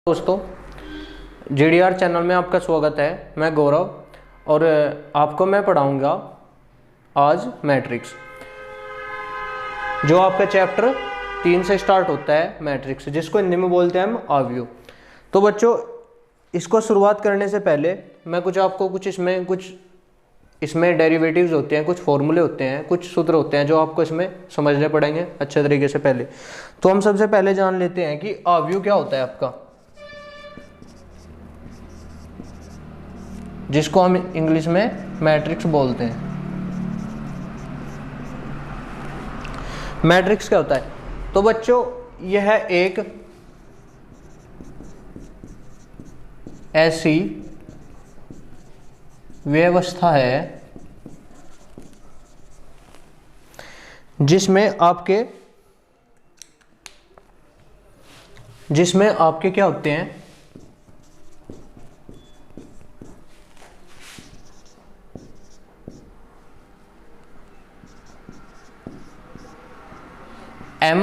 दोस्तों, GDR channel में आपका स्वागत है। मैं गौरव और आपको मैं पढ़ाऊंगा आज मैट्रिक्स, जो आपका चैप्टर 3 से स्टार्ट होता है मैट्रिक्स, जिसको हिंदी में बोलते हैं हम अवयव। तो बच्चों, इसको शुरुआत करने से पहले मैं कुछ इसमें डेरिवेटिव्स होते हैं, कुछ फॉर्मूले होते हैं, कुछ सूत्र होते हैं जो आपको इसमें समझने पड़ेंगे अच्छे तरीके से। पहले तो हम सबसे पहले जान लेते हैं कि अवयव क्या होता है आपका, जिसको हम इंग्लिश में मैट्रिक्स बोलते हैं। मैट्रिक्स क्या होता है? तो बच्चों, यह एक ऐसी व्यवस्था है जिसमें आपके क्या होते हैं, M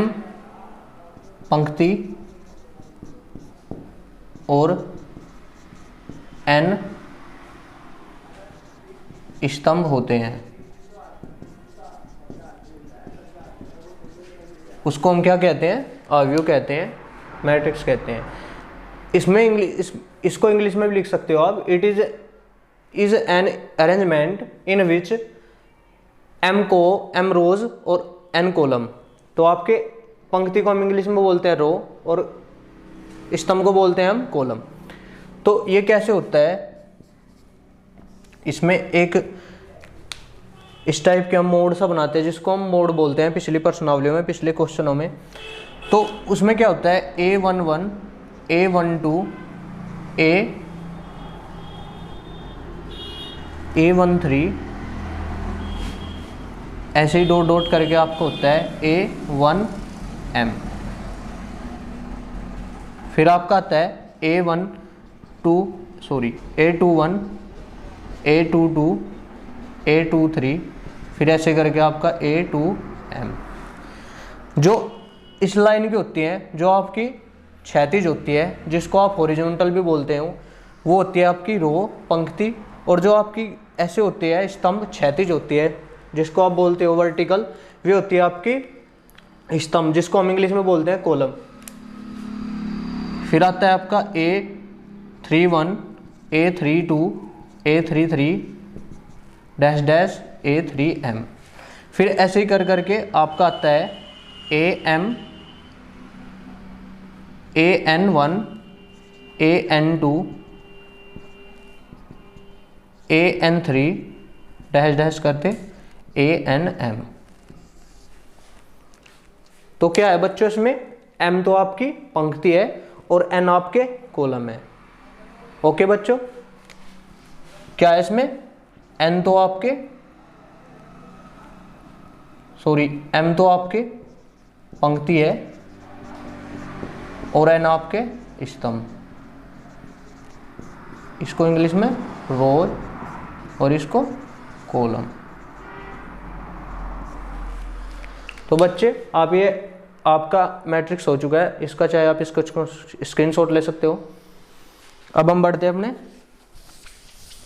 पंक्ति और N स्तंभ होते हैं। उसको हम क्या कहते हैं? अवयव कहते हैं, मैट्रिक्स कहते हैं। इसको इंग्लिश में भी लिख सकते हो आप। It is an arrangement in which M रोज और N कॉलम। तो आपके पंक्ति को हम इंग्लिश में बोलते हैं रो और स्तंभ को बोलते हैं हम कॉलम। तो ये कैसे होता है? इसमें एक इस टाइप के हम मोड सा बनाते हैं, जिसको हम मोड बोलते हैं पिछली प्रश्नावलियों में, पिछले क्वेश्चनों में। तो उसमें क्या होता है? A11, A12, A13, ऐसे ही डॉट डॉट करके आपको होता है A1M। फिर आपका आता है A21, A22, A23, फिर ऐसे करके आपका A2M। जो इस लाइन की होती है, जो आपकी क्षैतिज होती है, जिसको आप हॉरिजॉन्टल भी बोलते हो, वो होती है आपकी रो पंक्ति। और जो आपकी ऐसे होती है स्तंभ, क्षैतिज होती है, जिसको आप बोलते हो वर्टिकल, वे होती है आपकी स्तंभ, जिसको हम इंग्लिश में बोलते हैं कॉलम। फिर आता है आपका A31, A32, A33 A3M। फिर ऐसे ही कर करके आपका आता है AM, AN1, AN2, AN3 करते ANM। तो क्या है बच्चों इसमें? M तो आपकी पंक्ति है और N आपके कॉलम है। ओके बच्चों, क्या है इसमें? M तो आपके पंक्ति है और N आपके स्तंभ। इसको इंग्लिश में रो और इसको कॉलम। तो बच्चे, आप ये आपका मैट्रिक्स हो चुका है। इसका चाहे आप इसको स्क्रीनशॉट ले सकते हो। अब हम बढ़ते हैं अपने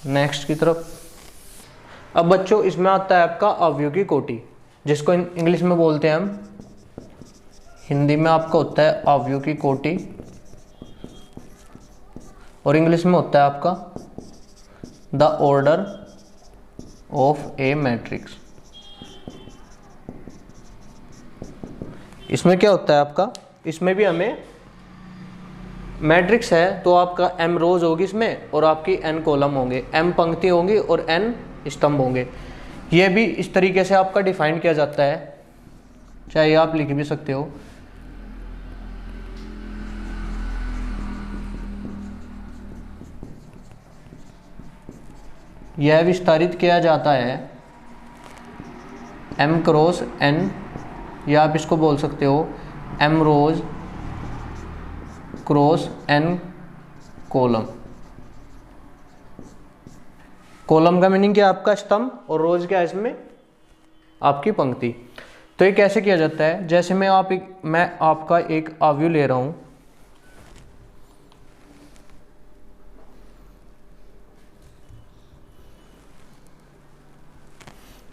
नेक्स्ट की तरफ। अब बच्चों, इसमें आता है आपका अवयव की कोटि, जिसको इंग्लिश में बोलते हैं हम, हिंदी में आपका होता है अवयव की कोटि और इंग्लिश में होता है आपका the order of A matrix. इसमें क्या होता है आपका? इसमें भी हमें मैट्रिक्स है तो आपका M रोज होगी इसमें और आपकी N कॉलम होंगे, M पंक्ति होंगी और N स्तंभ होंगे। यह भी इस तरीके से आपका डिफाइन किया जाता है, चाहे आप लिख भी सकते हो। यह विस्तारित किया जाता है M क्रॉस N, या आप इसको बोल सकते हो M रोज क्रॉस N कॉलम। कॉलम का मीनिंग क्या है आपका? स्तंभ, और रोज क्या है इसमें? आपकी पंक्ति। तो ये कैसे किया जाता है? जैसे मैं आपका एक अवयव ले रहा हूं,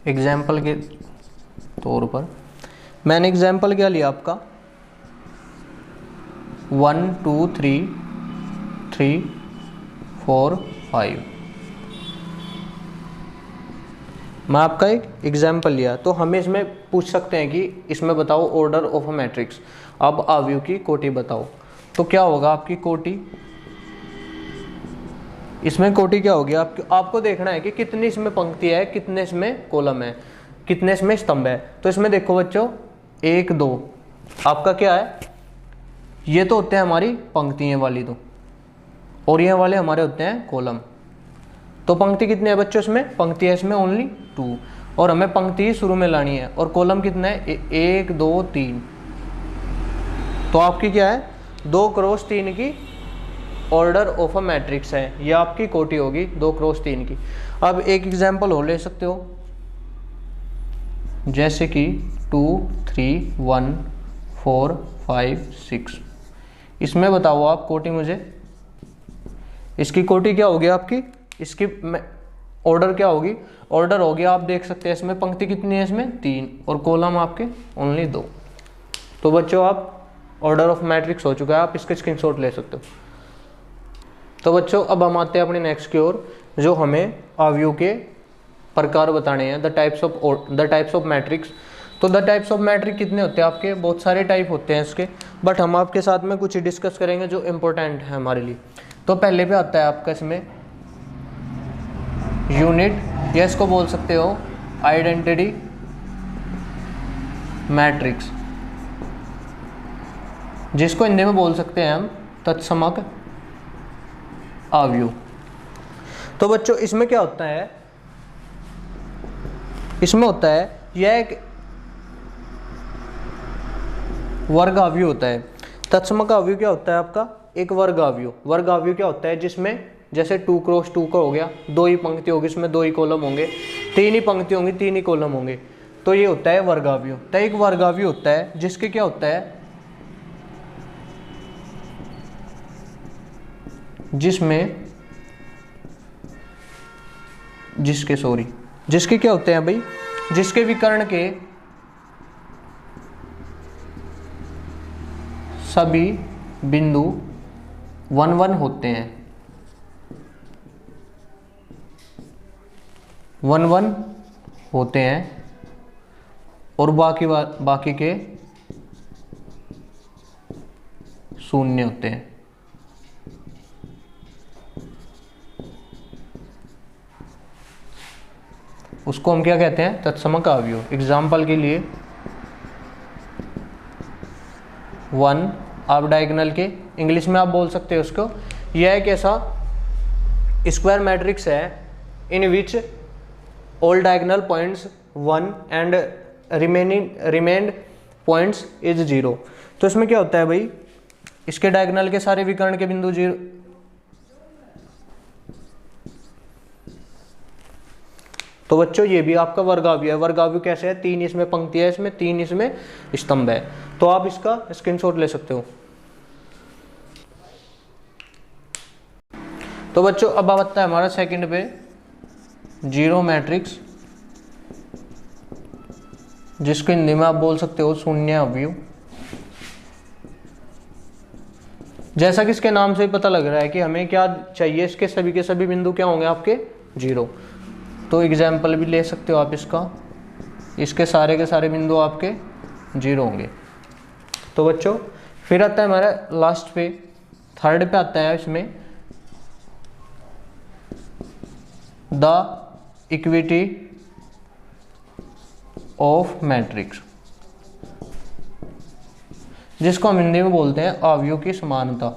एग्जाम्पल के तौर पर मैंने एग्जाम्पल क्या लिया आपका 1 2 3 3 4 5। मैं आपका एक एग्जाम्पल लिया, तो हमें इसमें पूछ सकते हैं कि इसमें बताओ ऑर्डर ऑफ अ मैट्रिक्स, अब अवयव की कोटि बताओ। तो क्या होगा आपकी कोटि, इसमें कोटि क्या होगी आपको देखना है कि कितनी इसमें पंक्ति है, कितने इसमें कॉलम है, कितने इसमें स्तंभ है। तो इसमें देखो बच्चों 1 2 आपका क्या है, ये तो होते हैं हमारी पंक्तियाँ वाली दो, और ये वाले हमारे होते हैं कॉलम। तो पंक्ति कितने हैं बच्चों इसमें, पंक्ति है इसमें ओनली 2, और हमें पंक्ति ही शुरू में लानी है। और कॉलम कितने हैं 1 2 3। तो आपकी क्या है 2 क्रॉस 3 की ऑर्डर ऑफ अ मैट्रिक्स है, ये आपकी कोटि होगी 2 क्रॉस 3 की। अब एक एग्जाम्पल और ले सकते हो, जैसे कि 2 3 1 4 5 6। इसमें बताओ आप कोटि मुझे, इसकी कोटि क्या होगी आपकी, इसकी ऑर्डर क्या होगी, ऑर्डर हो गया आप देख सकते हैं इसमें पंक्ति कितनी है, इसमें 3, और कॉलम आपके ओनली 2। तो बच्चों आप ऑर्डर ऑफ मैट्रिक्स हो चुका है, आप इसके स्क्रीनशॉट ले सकते हो। तो बच्चों अब हम आते हैं अपने नेक्स्ट की ओर, जो हमें अवयव के प्रकार बताने हैं, द टाइप्स ऑफ मैट्रिक्स। तो द टाइप्स ऑफ मैट्रिक कितने होते हैं आपके, बहुत सारे टाइप होते हैं इसके, बट हम आपके साथ में कुछ डिस्कस करेंगे जो इम्पोर्टेंट है हमारे लिए। तो पहले पे आता है आपका इसमें यूनिट, या इसको बोल सकते हो आइडेंटिटी मैट्रिक्स, जिसको हिंदी में बोल सकते हैं हम तत्समक अवयव। तो बच्चों इसमें क्या होता है, इसमें होता है यह एक वर्ग अवयव होता है। तत्समक अवयव क्या होता है आपका, एक वर्ग अवयव। वर्ग अवयव क्या होता है, जिसमें जैसे 2 क्रॉस 2 का हो गया, 2 ही पंक्ति होगी, इसमें 2 ही कॉलम होंगे, 3 ही पंक्ति होंगी, 3 ही कॉलम होंगे। तो ये होता है वर्ग अवयव। तो एक वर्ग अवयव होता है जिसके क्या होता है, जिसके क्या होते हैं भाई, जिसके विकर्ण के सभी बिंदु 1 1 होते हैं, 1 1 होते हैं, और बाकी के शून्य होते हैं। उसको हम क्या कहते हैं, तत्समक अवयव। एग्जाम्पल के लिए 1 आप डायगोनल के इंग्लिश में आप बोल सकते हो उसको, यह एक ऐसा स्क्वायर मैट्रिक्स है in which all diagonal points 1 and remained points is 0। तो इसमें क्या होता है भाई, इसके डायगोनल के सारे विकर्ण के बिंदु 0। तो बच्चों ये भी आपका वर्ग अवयव है। वर्ग अवयव कैसे है, 3 इसमें पंक्ति है, इसमें 3 इसमें स्तंभ है। तो आप इसका स्क्रीनशॉट ले सकते हो। तो बच्चों अब आता है हमारा सेकंड पे जीरो मैट्रिक्स, जिसको हिंदी में आप बोल सकते हो शून्य अवयव। जैसा कि इसके नाम से ही पता लग रहा है कि हमें क्या चाहिए, इसके सभी के सभी बिंदु क्या होंगे आपके 0। तो एग्जाम्पल भी ले सकते हो आप इसका, इसके सारे के सारे बिंदु आपके 0 होंगे। तो बच्चों फिर आता है हमारा लास्ट पे, थर्ड पे आता है इसमें द इक्विटी ऑफ मैट्रिक्स, जिसको हम हिंदी में बोलते हैं अवयव की समानता।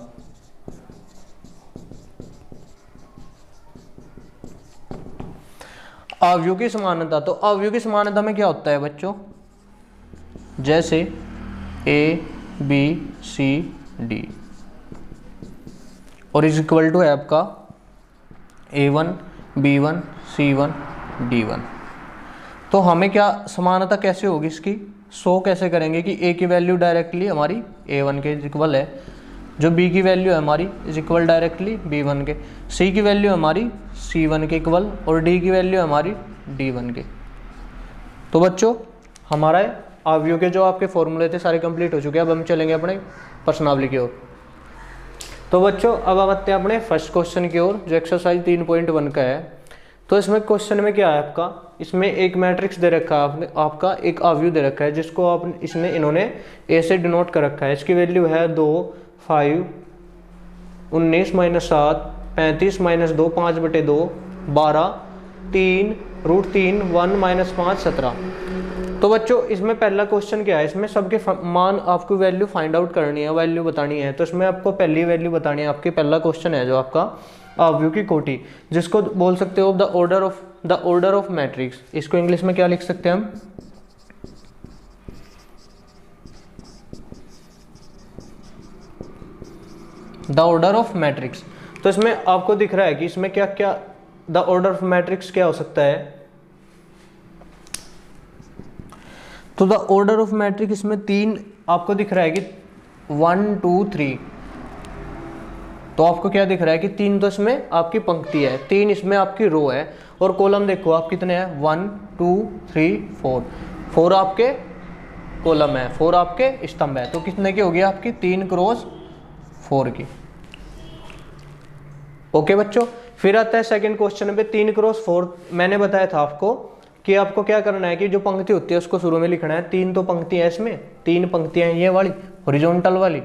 अवयव की समानता, तो अवयव की समानता में क्या होता है बच्चों, जैसे A B C D और इज इक्वल टू है आपका A1 B1 C1 D1। तो हमें क्या समानता कैसे होगी इसकी, शो कैसे करेंगे कि A की वैल्यू डायरेक्टली हमारी A1 के इक्वल है, जो B की वैल्यू है हमारी इज इक्वल डायरेक्टली B1 के, C की वैल्यू हमारी C1 के इक्वल और D की वैल्यू हमारी D1 के। तो बच्चों हमारा अवयव के जो आपके फॉर्मूले थे सारे कंप्लीट हो चुके हैं। अब हम चलेंगे अपने प्रश्नावली की ओर। तो बच्चों अब हम आते हैं अपने फर्स्ट क्वेश्चन की ओर, जो एक्सरसाइज 3.1 का है। तो इसमें क्वेश्चन में क्या है आपका, इसमें एक मैट्रिक्स दे रखा है आपने, आपका एक अवयव दे रखा है जिसको आप इन्होंने ए से डिनोट कर रखा है। इसकी वैल्यू है 2, 5, 19 - 7, 35 - 2, 5/2, 12, 3, √3, 1 - 5, 17। तो बच्चों इसमें पहला क्वेश्चन क्या है, इसमें सबके मान आपको वैल्यू फाइंड आउट करनी है, वैल्यू बतानी है। तो इसमें आपको पहली वैल्यू बतानी है। आपकी पहला क्वेश्चन है जो आपका अवयव की कोटि, जिसको बोल सकते हो द ऑर्डर ऑफ मैट्रिक्स। इसको इंग्लिश में क्या लिख सकते हैं हम, द ऑर्डर ऑफ मैट्रिक्स। तो इसमें आपको दिख रहा है कि इसमें क्या क्या द ऑर्डर ऑफ मैट्रिक्स क्या हो सकता है। तो द ऑर्डर ऑफ मैट्रिक्स इसमें 3 आपको दिख रहा है कि 1, 2, 3। तो आपको क्या दिख रहा है कि 3 तो इसमें आपकी पंक्ति है, 3 इसमें आपकी रो है, और कॉलम देखो आप कितने हैं, 1, 2, 3, 4। 4 आपके कॉलम है, 4 आपके स्तंभ है। तो कितने की होगी आपकी, 3 × 4 की। ओके बच्चों, फिर आता है सेकंड क्वेश्चन पे 3 × 4। मैंने बताया था आपको कि आपको क्या करना है कि जो पंक्ति होती है उसको शुरू में लिखना है। 3 तो पंक्ति है इसमें, 3 पंक्तियां हैं, ये वाली हॉरिजॉन्टल वाली,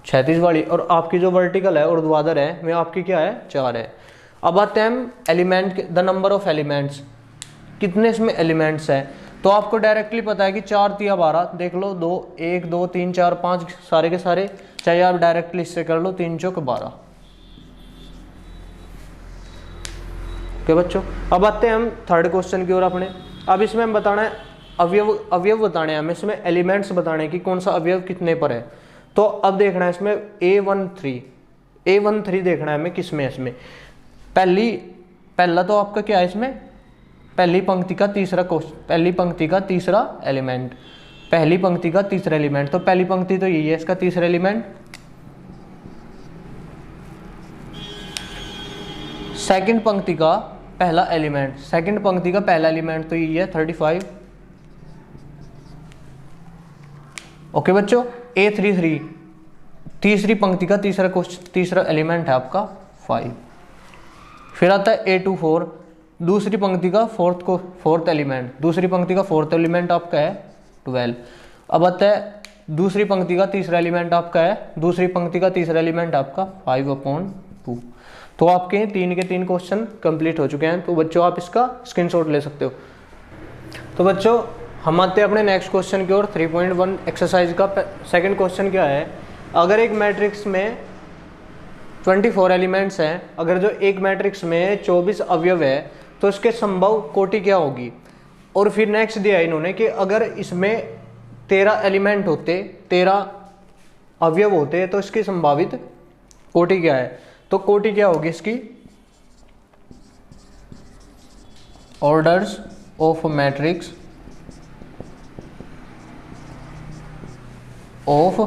क्षैतिज वाली, और आपकी जो वर्टिकल है ऊर्ध्वाधर है में आपकी क्या है, 4 है। अब आते हैं हम element, the number of elements, कितने इसमें एलिमेंट्स है। तो आपको डायरेक्टली पता है कि 4 × 12 देख लो, 2, 1, 2, 3, 4, 5 सारे के सारे, चाहे आप डायरेक्टली इससे कर लो, 3 × 12। ओके बच्चों, अब आते हैं हम थर्ड क्वेश्चन की ओर अपने। अब इसमें हम बताना है अवयव बताने हैं हमें, इसमें एलिमेंट्स बताने कि कौन सा अवयव कितने पर है। तो अब देखना है इसमें A13 देखना है हमें, किसमें, इसमें पहला तो आपका क्या है, इसमें पहली पंक्ति का तीसरा एलिमेंट, पहली पंक्ति का तीसरा एलिमेंट। तो पहली पंक्ति तो यही है, इसका तीसरा एलिमेंट। सेकंड पंक्ति का पहला एलिमेंट, तो यही है 35। ओके बच्चों, A33 तीसरी पंक्ति का तीसरा एलिमेंट है आपका 5। फिर आता है A24 दूसरी पंक्ति का फोर्थ एलिमेंट, आपका है 12। अब आता है दूसरी पंक्ति का तीसरा एलिमेंट आपका है 5/2। तो आपके 3 के 3 क्वेश्चन कंप्लीट हो चुके हैं। तो बच्चों आप इसका स्क्रीनशॉट ले सकते हो। तो बच्चों हम आते हैं अपने नेक्स्ट क्वेश्चन की ओर। 3.1 एक्सरसाइज का सेकंड क्वेश्चन क्या है, अगर एक मैट्रिक्स में 24 एलिमेंट्स हैं, अगर जो एक मैट्रिक्स में 24 अवयव है तो इसके संभव कोटि क्या होगी। और फिर नेक्स्ट दिया इन्होंने कि अगर इसमें 13 एलिमेंट होते, 13 अवयव होते तो इसकी संभावित कोटि क्या है। तो कोटि क्या होगी इसकी, orders of matrix of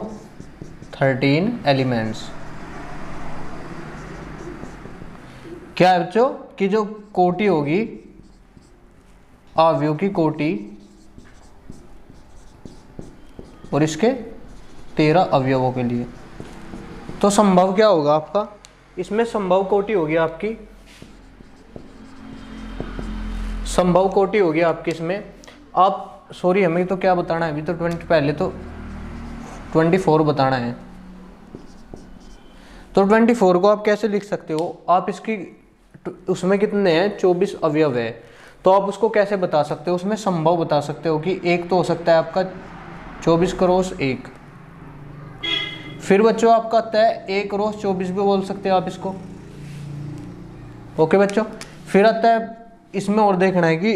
13 elements. क्या है बच्चों कि जो कोटि होगी अवयव की कोटि और इसके 13 अवयवों के लिए, तो संभव क्या होगा आपका, इसमें संभव कोटि होगी आपकी, इसमें आप सॉरी हमें तो क्या बताना है अभी, तो पहले तो 24 बताना है। तो 24 को आप कैसे लिख सकते हो, आप इसकी उसमें कितने हैं 24 अवयव है, तो आप उसको कैसे बता सकते हो, उसमें संभव बता सकते हो कि एक तो हो सकता है आपका 24 × 1। फिर बच्चों आपका आता है 1 × 24 भी बोल सकते हो आप इसको। ओके बच्चों, फिर आता है इसमें और देखना है कि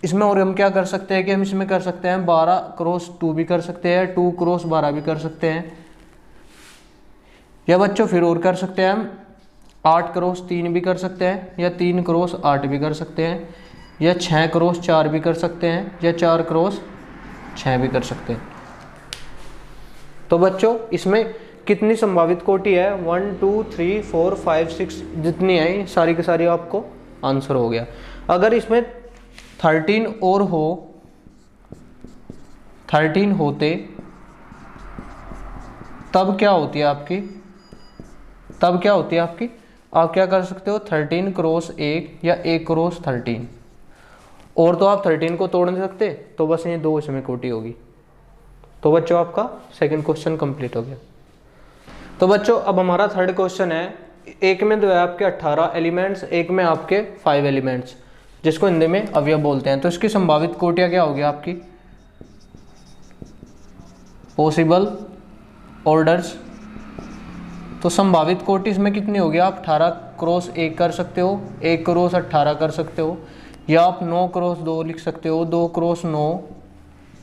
इसमें और हम क्या कर सकते हैं कि हम इसमें कर सकते हैं 12 × 2 भी कर सकते हैं, 2 × 12 भी कर सकते हैं, या बच्चों फिर और कर सकते हैं हम 8 × 3 भी कर सकते हैं, या 3 × 8 भी कर सकते हैं, या 6 × 4 भी कर सकते हैं, या 4 × 6 भी कर सकते हैं। तो बच्चों इसमें कितनी संभावित कोटि है, 1 2 3 4 5 6 जितनी है सारी की सारी आपको आंसर हो गया। अगर इसमें 13 और हो 13 होते तब क्या होती है आपकी, तब क्या होती है आपकी, आप क्या कर सकते हो 13 क्रॉस 1 या 1 क्रॉस 13, और तो आप 13 को तोड़ नहीं सकते, तो बस ये 2 इसमें कोटी होगी। तो बच्चों आपका सेकंड क्वेश्चन कंप्लीट हो गया। तो बच्चों अब हमारा थर्ड क्वेश्चन है, एक में तो है आपके 18 एलिमेंट्स, एक में आपके 5 एलिमेंट्स, जिसको हिंदी में अवयव बोलते हैं। तो इसकी संभावित कोटियां क्या होगी आपकी, पॉसिबल ऑर्डर्स। तो संभावित कोटि इसमें कितनी होगी, आप 18 क्रॉस 1 कर सकते हो, 1 क्रॉस 18 कर सकते हो, या आप 9 क्रॉस 2 लिख सकते हो, 2 क्रॉस 9,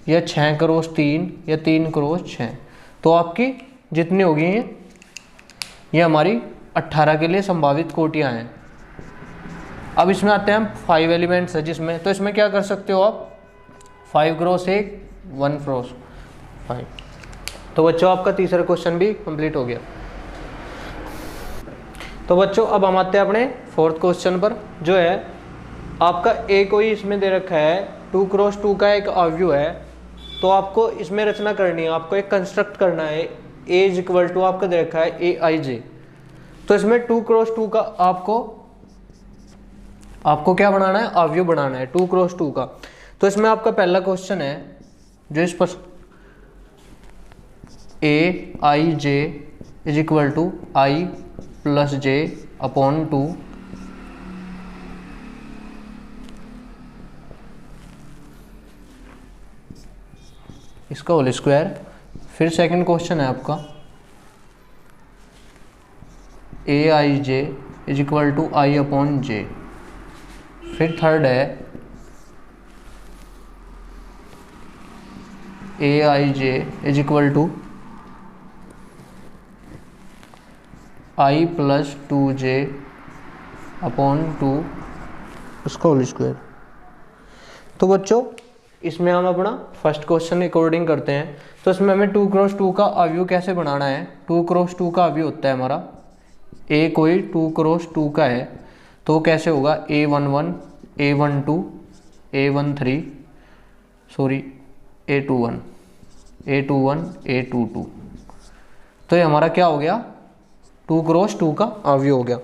या 6 क्रॉस 3, या 3 क्रॉस 6। तो आपकी जितनी होगी ये हमारी 18 के लिए संभावित कोटियां हैं। अब इसमें आते हैं हम 5 एलिमेंट्स है जिसमें, तो इसमें क्या कर सकते हो आप 5 क्रॉस 1, 1 क्रॉस 5। तो बच्चों आपका तीसरा क्वेश्चन भी कंप्लीट हो गया। तो बच्चों अब हम आते हैं अपने फोर्थ क्वेश्चन पर, जो है आपका ए कोई इसमें दे रखा है 2 क्रॉस 2 का एक अवयव है। तो आपको इसमें रचना करनी है, आपको एक कंस्ट्रक्ट करना है। ए इज इक्वल टू आपका दे रखा है ए आई जे। तो इसमें 2 क्रॉस 2 का आपको क्या बनाना है, अवयव बनाना है 2 क्रॉस 2 का। तो इसमें आपका पहला क्वेश्चन है जो इस पर a i j is equal to i plus j upon 2 इसका होल स्क्वायर। फिर सेकंड क्वेश्चन है आपका a i j is equal to i upon j. फिर थर्ड है a i j is equal to i plus 2j upon 2 उसका whole square. तो बच्चों इसमें हम अपना फर्स्ट क्वेश्चन अकॉर्डिंग करते हैं। तो इसमें हमें 2 क्रॉस 2 का अवयव कैसे बनाना है। 2 क्रॉस 2 का अवयव होता है हमारा, ए कोई 2 क्रॉस 2 का है तो कैसे होगा A11 A12 A13 sorry A21 A21 A22। तो ये हमारा क्या हो गया 2 क्रॉस 2 का अवयव हो गया।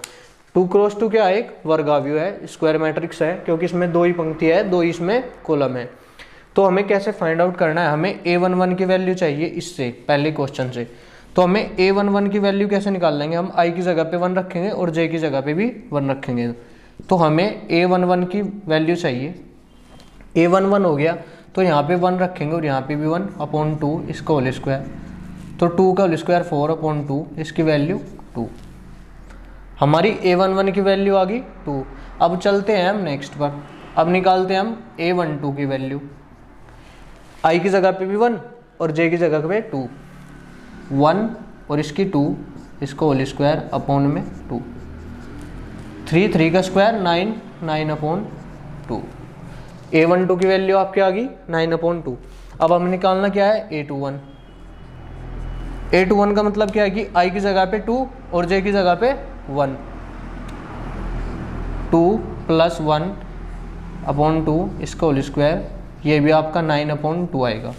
2 क्रॉस 2 क्या है, एक वर्गावयव है, स्क्वायर मैट्रिक्स है, क्योंकि इसमें 2 ही पंक्ति है, 2 इसमें कॉलम है। तो हमें कैसे फाइंड आउट करना है, हमें A11 की वैल्यू चाहिए इससे पहले क्वेश्चन से। तो हमें A11 की वैल्यू कैसे निकाल लेंगे, हम I की जगह पे 1 रखेंगे और J की जगह पे भी 1 रखेंगे। तो हमें A11 की वैल्यू चाहिए, A11 हो गया तो यहाँ पे 1 रखेंगे और यहाँ पे भी 1 अपॉन 2 इसका होल स्क्वायर। तो 2 का होल स्क्वायर 4 अपॉन 2 इसकी वैल्यू 2। हमारी A11 की वैल्यू आ गई 2। अब चलते हैं हम नेक्स्ट पर, अब निकालते हैं हम A12 की वैल्यू। I की जगह पे भी 1 और J की जगह पे 2, 1 और इसकी 2 इसको होल स्क्वायर अपॉन में 2, 3 3 का स्क्वायर 9 9 अपॉन 2। A12 की वैल्यू आपकी आ गई 9 अपॉन 2। अब हमें निकालना क्या है A21। A21 का मतलब क्या है कि I की जगह पे 2 और J की जगह पे 1, 2 प्लस 1 अपॉन 2 इसका होल स्क्वायर, ये भी आपका 9 अपॉन 2 आएगा।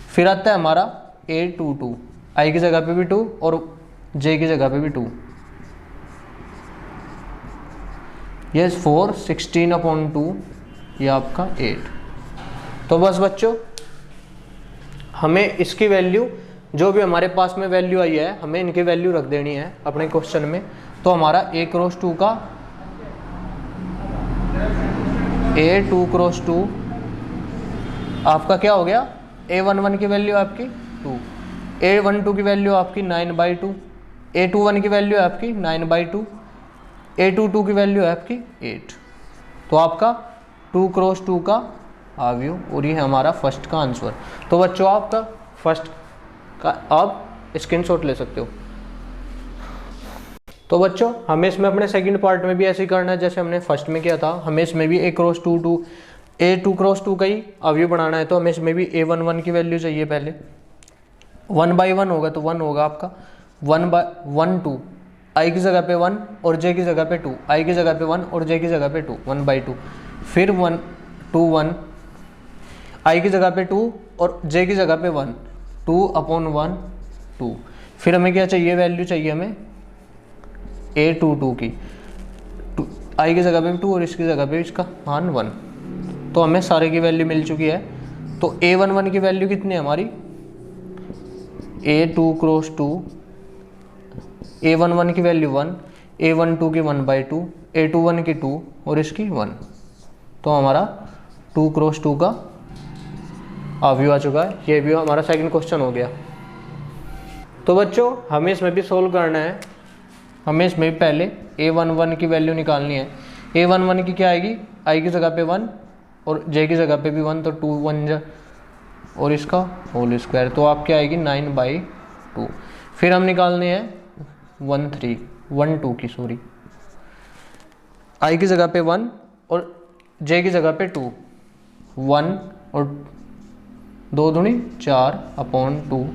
फिर आता है हमारा A22, I की जगह पे भी 2 और J की जगह पे भी 2, ये 4 16 अपॉन 2 ये आपका 8। तो बस बच्चों हमें इसकी वैल्यू जो भी हमारे पास में वैल्यू आई है हमें इनकी वैल्यू रख देनी है अपने क्वेश्चन में। तो हमारा A क्रॉस 2 का A2 क्रॉस 2 आपका क्या हो गया, A11 की वैल्यू आपकी 2, A12 की वैल्यू आपकी 9/2, A21 की वैल्यू है आपकी 9/2, A22 की वैल्यू है आपकी 8। तो आपका 2 क्रॉस 2 का अवयव और ये है हमारा फर्स्ट का आंसर। तो बच्चों आपका फर्स्ट का आप स्क्रीनशॉट ले सकते हो। तो बच्चों हमें इसमें अपने सेकंड पार्ट में भी ऐसे ही करना है जैसे हमने फर्स्ट में किया था। हमें इसमें भी A क्रॉस 2 का ही अवयव बनाना है। तो हमें इसमें भी A11 की वैल्यू चाहिए पहले, 1/1 होगा तो 1 होगा आपका 1 2, I की जगह पे 1 और J की जगह पे 2, I की जगह पे 1 और J की जगह पे 2, 1/2। फिर 1 2 1, आई की जगह पे 2 और जे की जगह पे 1, 2/1 2। फिर हमें क्या चाहिए, वैल्यू चाहिए हमें A22 की, आई की जगह पे 2 और इसकी जगह पे इसका मान 1। तो हमें सारे की वैल्यू मिल चुकी है। तो A11 की वैल्यू कितनी है हमारी, A2 क्रॉस 2, A11 की वैल्यू 1, A12 की 1/2, A21 की 2 और इसकी 1। तो हमारा 2 क्रॉस 2 का अवयव आ चुका है। ये भी हमारा सेकंड क्वेश्चन हो गया। तो बच्चों हमें इसमें भी सोल्व करना है। हमें इसमें भी पहले A11 की वैल्यू निकालनी है। A11 की क्या आएगी, आई की जगह पे 1 और जे की जगह पे भी 1, तो 2 1 और इसका होल स्क्वायर, तो आपकी आएगी 9/2। फिर हम निकालने हैं 1 2 की, सॉरी, आई की जगह पे 1 और जे की जगह पे 2, 1 और 2 दूनी 4/2,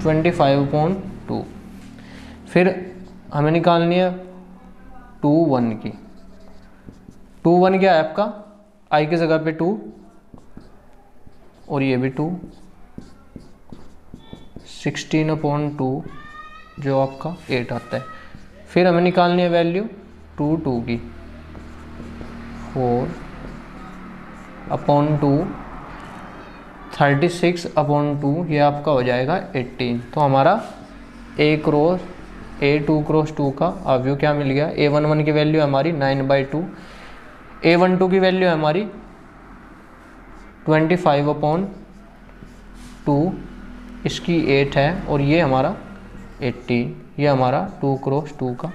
25/2। फिर हमें निकालनी है 2 1 की। 2 1 क्या है आपका, आई की जगह पे 2 और ये भी 2, 16/2 जो आपका 8 आता है। फिर हमें निकालनी है वैल्यू 2 2 की, 4/2, 36/2, ये आपका हो जाएगा 18। तो हमारा A2 क्रॉस 2 का अवयव क्या मिल गया, A11 की वैल्यू हमारी 9/2, A12 की वैल्यू है हमारी 25/2, इसकी 8 है और ये हमारा 18, ये हमारा 2 क्रॉस 2 का।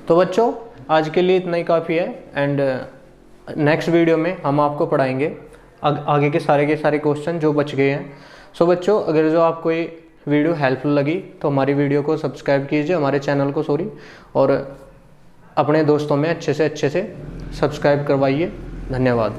तो बच्चों आज के लिए इतना ही काफ़ी है, एंड नेक्स्ट वीडियो में हम आपको पढ़ाएंगे आगे के सारे क्वेश्चन जो बच गए हैं। सो बच्चों अगर जो आपको ये वीडियो हेल्पफुल लगी तो हमारी वीडियो को सब्सक्राइब कीजिए, हमारे चैनल को और अपने दोस्तों में अच्छे से सब्सक्राइब करवाइए। धन्यवाद।